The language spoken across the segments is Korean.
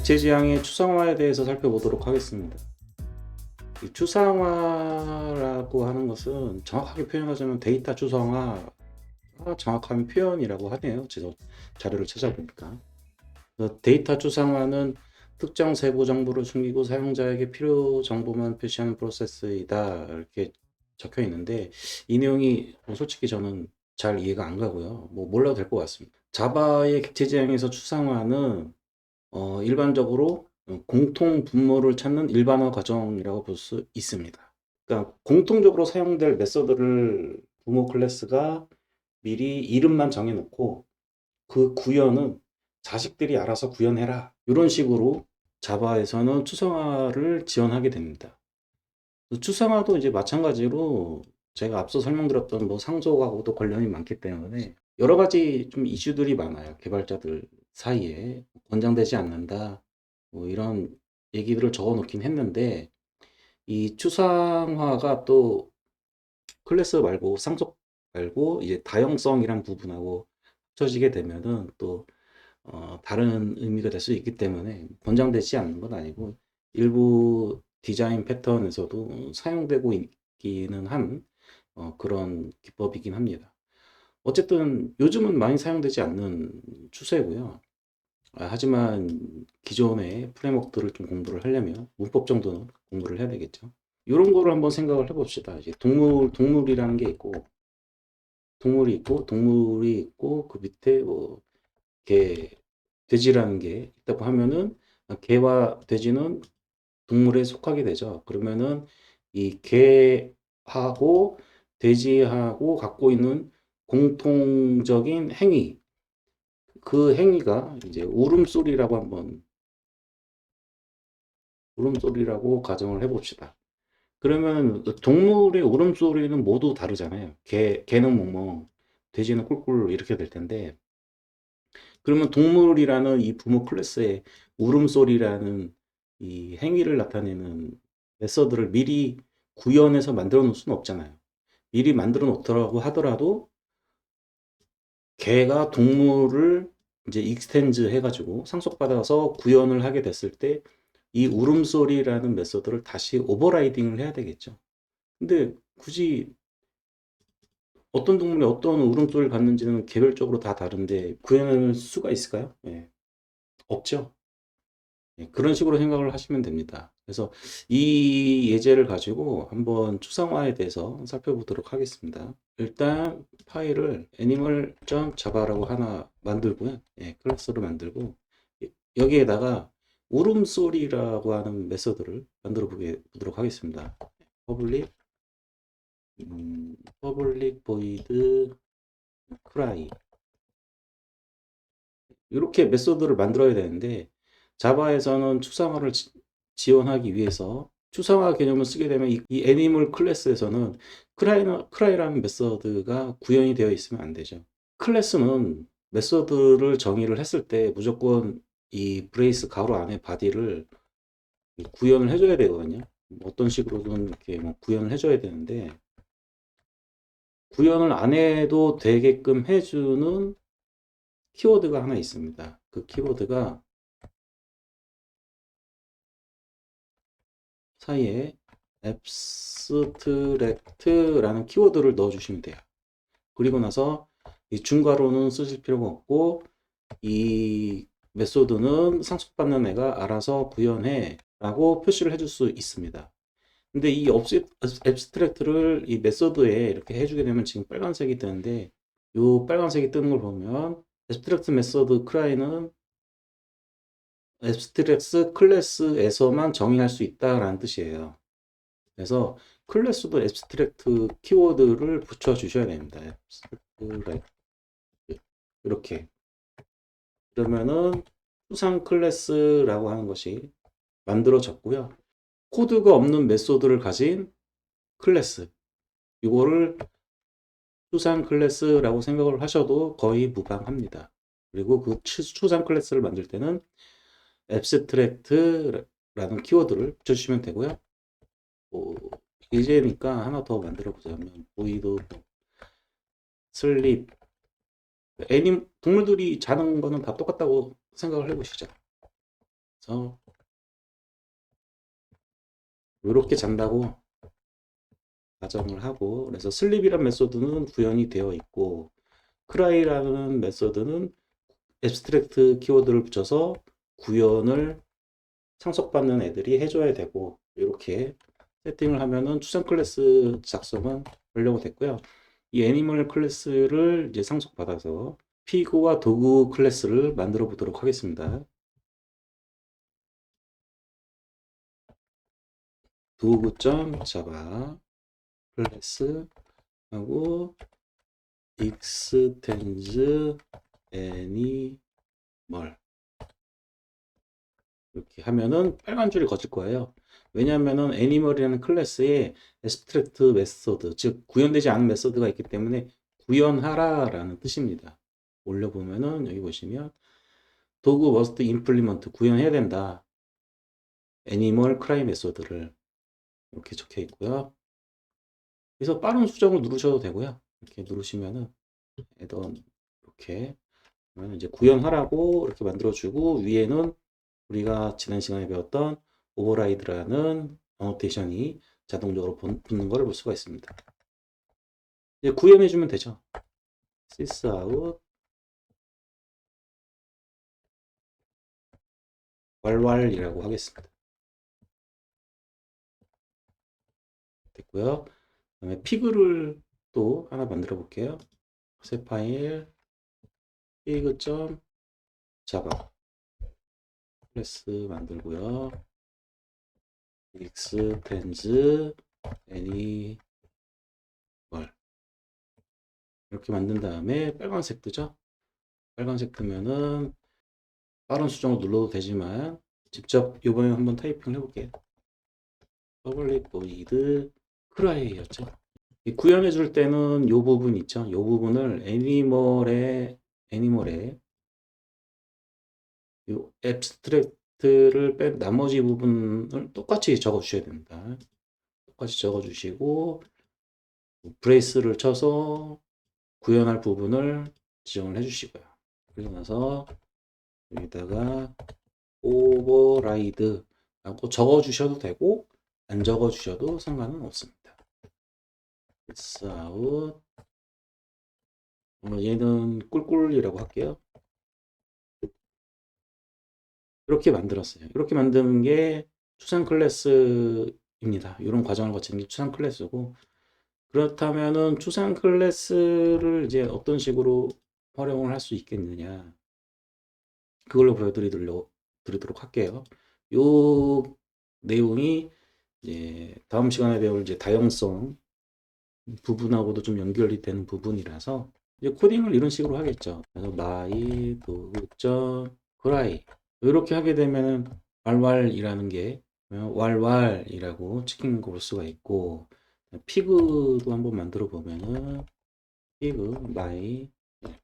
객체 지향의 추상화에 대해서 살펴보도록 하겠습니다. 이 추상화라고 하는 것은 정확하게 표현하자면 데이터 추상화가 정확한 표현이라고 하네요. 제가 자료를 찾아보니까. 그래서 데이터 추상화는 특정 세부 정보를 숨기고 사용자에게 필요 정보만 표시하는 프로세스이다. 이렇게 적혀 있는데 이 내용이 솔직히 저는 잘 이해가 안 가고요. 뭐 몰라도 될 것 같습니다. 자바의 객체 지향에서 추상화는 일반적으로 공통 분모를 찾는 일반화 과정이라고 볼 수 있습니다. 그러니까 공통적으로 사용될 메서드를 부모 클래스가 미리 이름만 정해놓고 그 구현은 자식들이 알아서 구현해라. 이런 식으로 자바에서는 추상화를 지원하게 됩니다. 추상화도 이제 마찬가지로 제가 앞서 설명드렸던 뭐 상속하고도 관련이 많기 때문에 여러 가지 좀 이슈들이 많아요. 개발자들 사이에 권장되지 않는다. 뭐 이런 얘기들을 적어 놓긴 했는데 이 추상화가 또 클래스 말고 상속 말고 이제 다형성이란 부분하고 합쳐지게 되면은 또 다른 의미가 될 수 있기 때문에 권장되지 않는 건 아니고 일부 디자인 패턴에서도 사용되고 있기는 한 그런 기법이긴 합니다. 어쨌든 요즘은 많이 사용되지 않는 추세고요. 하지만 기존의 프레임워크들을 좀 공부를 하려면 문법 정도는 공부를 해야 되겠죠. 이런 거를 한번 생각을 해봅시다. 이제 동물이라는 게 있고, 동물이 있고, 그 밑에 뭐, 개, 돼지라는 게 있다고 하면은, 개와 돼지는 동물에 속하게 되죠. 그러면은, 이 개하고 돼지하고 갖고 있는 공통적인 행위, 그 행위가 이제 울음소리라고 가정을 해봅시다. 그러면 동물의 울음소리는 모두 다르잖아요. 개는 멍멍, 돼지는 꿀꿀 이렇게 될 텐데, 그러면 동물이라는 이 부모 클래스의 울음소리라는 이 행위를 나타내는 메서드를 미리 구현해서 만들어 놓을 수는 없잖아요. 미리 만들어 놓더라고 하더라도 개가 동물을 이제 익스텐즈 해가지고 상속받아서 구현을 하게 됐을 때 이 울음소리라는 메서드를 다시 오버라이딩을 해야 되겠죠. 근데 굳이 어떤 동물이 어떤 울음소리를 갖는지는 개별적으로 다 다른데 구현할 수가 있을까요? 예, 없죠. 예, 그런 식으로 생각을 하시면 됩니다. 그래서 이 예제를 가지고 한번 추상화에 대해서 살펴보도록 하겠습니다. 일단 파일을 animal.java라고 하나 만들고요. 예, 클래스를 만들고 여기에다가 울음소리라고 하는 메서드를 만들어 보도록 하겠습니다. public public void cry 이렇게 메소드를 만들어야 되는데 자바에서는 추상화를 지원하기 위해서 추상화 개념을 쓰게 되면 이 애니멀 클래스에서는 크라이라는 메서드가 구현이 되어 있으면 안 되죠. 클래스는 메서드를 정의를 했을 때 무조건 이 브레이스 가로 안에 바디를 구현을 해줘야 되거든요. 어떤 식으로든 이렇게 뭐 구현을 해줘야 되는데 구현을 안 해도 되게끔 해주는 키워드가 하나 있습니다. 그 키워드가 사이에 abstract라는 키워드를 넣어주시면 돼요. 그리고 나서 이 중괄호는 쓰실 필요가 없고 이 메소드는 상속받는 애가 알아서 구현해 라고 표시를 해줄 수 있습니다. 근데 이 abstract를 이 메소드에 이렇게 해주게 되면 지금 빨간색이 뜨는데 이 빨간색이 뜨는 걸 보면 abstract 메소드 cry는 abstract 클래스에서만 정의할 수 있다라는 뜻이에요. 그래서 클래스도 abstract 키워드를 붙여 주셔야 됩니다. abstract 이렇게 그러면은 추상 클래스라고 하는 것이 만들어졌고요. 코드가 없는 메소드를 가진 클래스 이거를 추상 클래스라고 생각을 하셔도 거의 무방합니다. 그리고 그 추상 클래스를 만들 때는 abstract라는 키워드를 붙여주시면 되고요. 예제니까 하나 더 만들어 보자면 void sleep 동물들이 자는 거는 다 똑같다고 생각을 해보시죠. 그래서 이렇게 잔다고 가정을 하고, 그래서 슬립이란 메소드는 구현이 되어 있고, 크라이라는 메소드는 앱스트랙트 키워드를 붙여서 구현을 상속받는 애들이 해줘야 되고, 이렇게 세팅을 하면은 추상 클래스 작성은 완료가 됐고요. 이 애니멀 클래스를 이제 상속받아서 피그와 도구 클래스를 만들어 보도록 하겠습니다. 도구.java 클래스 하고 extends 애니멀 이렇게 하면은 빨간 줄이 거칠 거예요. 왜냐하면은 애니멀이라는 클래스에 abstract 메소드, 즉 구현되지 않은 메소드가 있기 때문에 구현하라라는 뜻입니다. 올려보면은 여기 보시면 도구 must implement 구현해야 된다. 애니멀 크라이 메소드를 이렇게 적혀 있고요. 그래서 빠른 수정을 누르셔도 되고요. 이렇게 누르시면은 add-on 이렇게 그러면 이제 구현하라고 이렇게 만들어주고 위에는 우리가 지난 시간에 배웠던 오버라이드라는 어노테이션이 자동적으로 붙는 것을 볼 수가 있습니다. 이제 구현해주면 되죠. sysout 왈왈이라고 하겠습니다. 됐고요. 그다음에 피그를 또 하나 만들어 볼게요. 새 파일 pig.java 클래스 만들고요. extends 애니멀 이렇게 만든 다음에 빨간색 뜨죠? 빨간색 뜨면은 빠른 수정을 눌러도 되지만 직접 이번에 한번 타이핑을 해볼게요. public void cry였죠. 구현해 줄 때는 이 부분 있죠. 이 부분을 애니멀에 이 abstract를 뺀 나머지 부분을 똑같이 적어 주셔야 됩니다. 똑같이 적어 주시고 브레이스를 쳐서 구현할 부분을 지정을 해 주시고요. 그리고 나서 여기다가 오버라이드 라고 적어 주셔도 되고 안 적어 주셔도 상관은 없습니다. out 얘는 꿀꿀이라고 할게요. 이렇게 만들었어요. 이렇게 만드는 게 추상 클래스입니다. 이런 과정을 거치는 게 추상 클래스고 그렇다면은 추상 클래스를 이제 어떤 식으로 활용을 할 수 있겠느냐 그걸로 보여드리도록 할게요. 요 내용이 이제 다음 시간에 배울 이제 다형성 부분하고도 좀 연결이 되는 부분이라서 이제 코딩을 이런 식으로 하겠죠. 그래서 my 도구.cry 이렇게 하게 되면은 왈왈이라는 게 왈왈이라고 찍힌 거 볼 수가 있고 피그도 한번 만들어 보면은 피그 my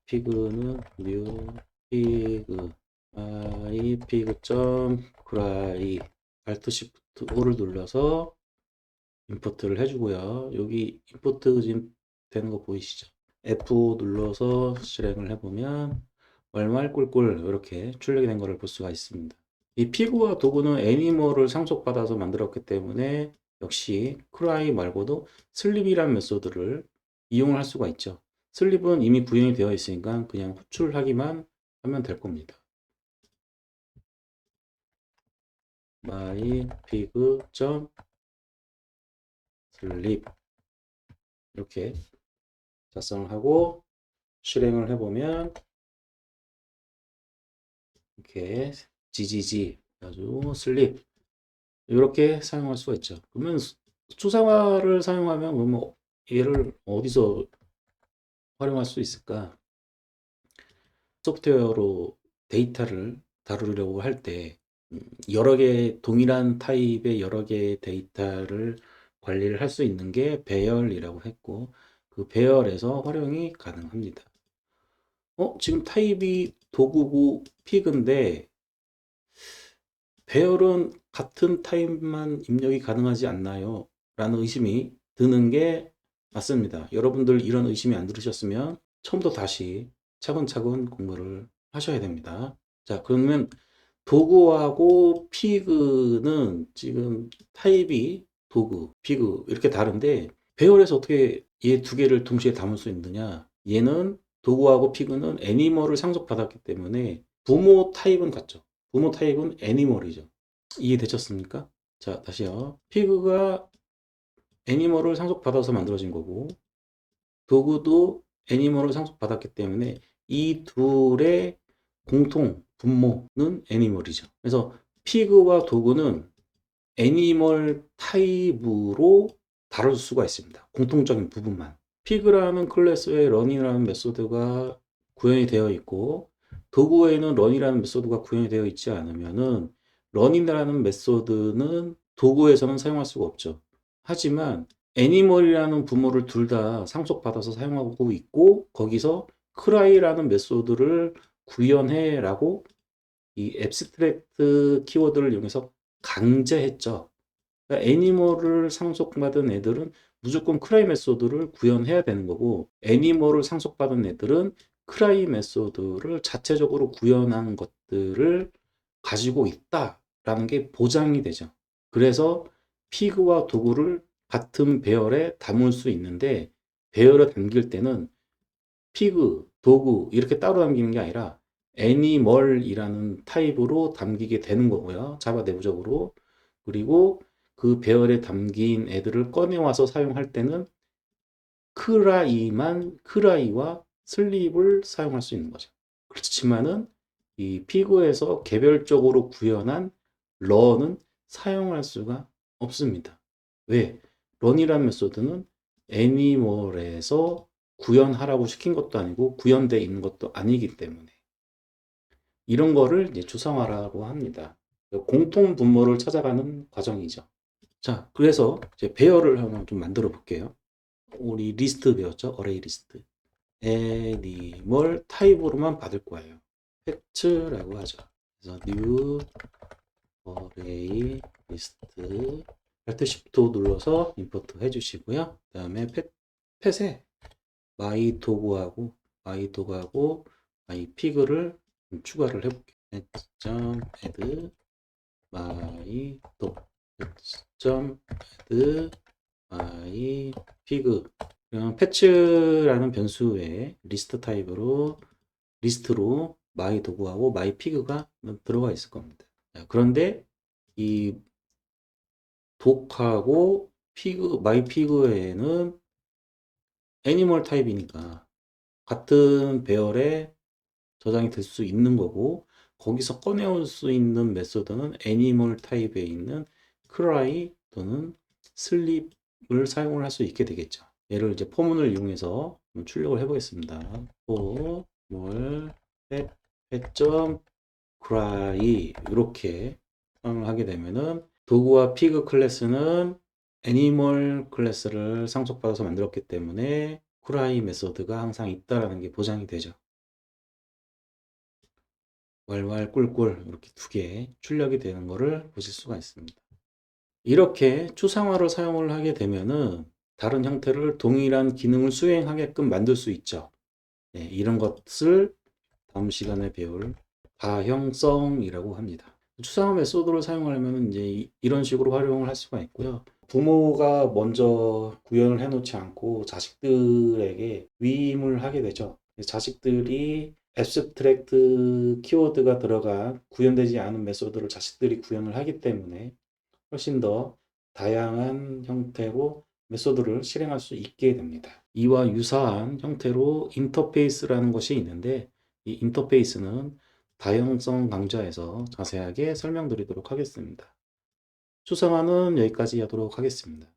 피그는 new 피그 my pig.cry Alt Shift O를 눌러서 임포트를 해주고요. 여기 임포트 지금 되는 거 보이시죠? F 눌러서 실행을 해보면 얼말 꿀꿀 이렇게 출력이 된 거를 볼 수가 있습니다. 이 피구와 도구는 애니멀을 상속받아서 만들었기 때문에 역시 cry 말고도 슬립이라는 메소드를 이용할 수가 있죠. 슬립은 이미 구현이 되어 있으니까 그냥 호출하기만 하면 될 겁니다. my pig.sleep 이렇게 작성을 하고 실행을 해보면 이렇게 GGG 아주 슬립 이렇게 사용할 수가 있죠. 그러면 추상화를 사용하면 그러면 얘를 어디서 활용할 수 있을까? 소프트웨어로 데이터를 다루려고 할 때 여러 개 동일한 타입의 여러 개의 데이터를 관리를 할 수 있는 게 배열이라고 했고 그 배열에서 활용이 가능합니다. 지금 타입이 도구고 피그인데 배열은 같은 타입만 입력이 가능하지 않나요? 라는 의심이 드는 게 맞습니다. 여러분들 이런 의심이 안 들으셨으면 처음부터 다시 차근차근 공부를 하셔야 됩니다. 자, 그러면 도구하고 피그는 지금 타입이 도구, 피그 이렇게 다른데 배열에서 어떻게 얘 두 개를 동시에 담을 수 있느냐? 얘는 도구하고 피그는 애니멀을 상속받았기 때문에 부모 타입은 같죠. 부모 타입은 애니멀이죠. 이해되셨습니까? 자, 다시요. 피그가 애니멀을 상속받아서 만들어진 거고 도구도 애니멀을 상속받았기 때문에 이 둘의 공통 분모는 애니멀이죠. 그래서 피그와 도구는 애니멀 타입으로 다룰 수가 있습니다. 공통적인 부분만. 피그라는 클래스에 런이라는 메소드가 구현이 되어 있고 도구에는 런이라는 메소드가 구현이 되어 있지 않으면은 런이라는 메소드는 도구에서는 사용할 수가 없죠. 하지만 애니멀이라는 부모를 둘 다 상속받아서 사용하고 있고 거기서 크라이라는 메소드를 구현해라고 이 앱스트랙트 키워드를 이용해서 강제했죠. 그러니까 애니멀을 상속받은 애들은 무조건 크라이 메소드를 구현해야 되는 거고 애니멀을 상속받은 애들은 크라이 메소드를 자체적으로 구현한 것들을 가지고 있다라는 게 보장이 되죠. 그래서 피그와 도구를 같은 배열에 담을 수 있는데 배열에 담길 때는 피그, 도구 이렇게 따로 담기는 게 아니라 애니멀이라는 타입으로 담기게 되는 거고요. 자바 내부적으로. 그리고 그 배열에 담긴 애들을 꺼내와서 사용할 때는 크라이와 슬립을 사용할 수 있는 거죠. 그렇지만은 이 피그에서 개별적으로 구현한 런은 사용할 수가 없습니다. 왜? 런이라는 메소드는 애니멀에서 구현하라고 시킨 것도 아니고 구현되어 있는 것도 아니기 때문에 이런 거를 이제 추상화라고 합니다. 공통 분모를 찾아가는 과정이죠. 자, 그래서 이제 배열을 하나 좀 만들어 볼게요. 우리 리스트 배웠죠? 어레이 리스트. 애니멀 타입으로만 받을 거예요. 팩츠라고 하죠. 그래서 new 어레이 리스트 Alt Shift 눌러서 임포트 해주시고요. 그 다음에 펫에 마이 도구하고 마이 피그를 추가를 해볼게요. add 마이 도구 add 마이 피그 그럼 패치라는 변수에 리스트 타입으로 리스트로 마이 도구하고 마이 피그가 들어가 있을 겁니다. 그런데 이 독하고 피그 마이 피그에는 애니멀 타입이니까 같은 배열에 저장이 될 수 있는 거고 거기서 꺼내올 수 있는 메소드는 애니멀 타입에 있는 크라이 또는 슬립을 사용을 할 수 있게 되겠죠. 얘를 이제 포문을 이용해서 출력을 해보겠습니다. 포물 pet cry 이렇게 사용을 하게 되면은 도구와 피그 클래스는 애니멀 클래스를 상속받아서 만들었기 때문에 cry 메소드가 항상 있다라는 게 보장이 되죠. 왈왈 꿀꿀 이렇게 두 개 출력이 되는 것을 보실 수가 있습니다. 이렇게 추상화를 사용을 하게 되면은 다른 형태를 동일한 기능을 수행하게끔 만들 수 있죠. 네, 이런 것을 다음 시간에 배울 가형성이라고 합니다. 추상화 메소드를 사용하려면 이제 이런 식으로 활용을 할 수가 있고요. 부모가 먼저 구현을 해놓지 않고 자식들에게 위임을 하게 되죠. 자식들이 앱스트랙트 키워드가 들어간 구현되지 않은 메소드를 자식들이 구현을 하기 때문에 훨씬 더 다양한 형태로 메소드를 실행할 수 있게 됩니다. 이와 유사한 형태로 인터페이스라는 것이 있는데 이 인터페이스는 다양성 강좌에서 자세하게 설명드리도록 하겠습니다. 추상화는 여기까지 하도록 하겠습니다.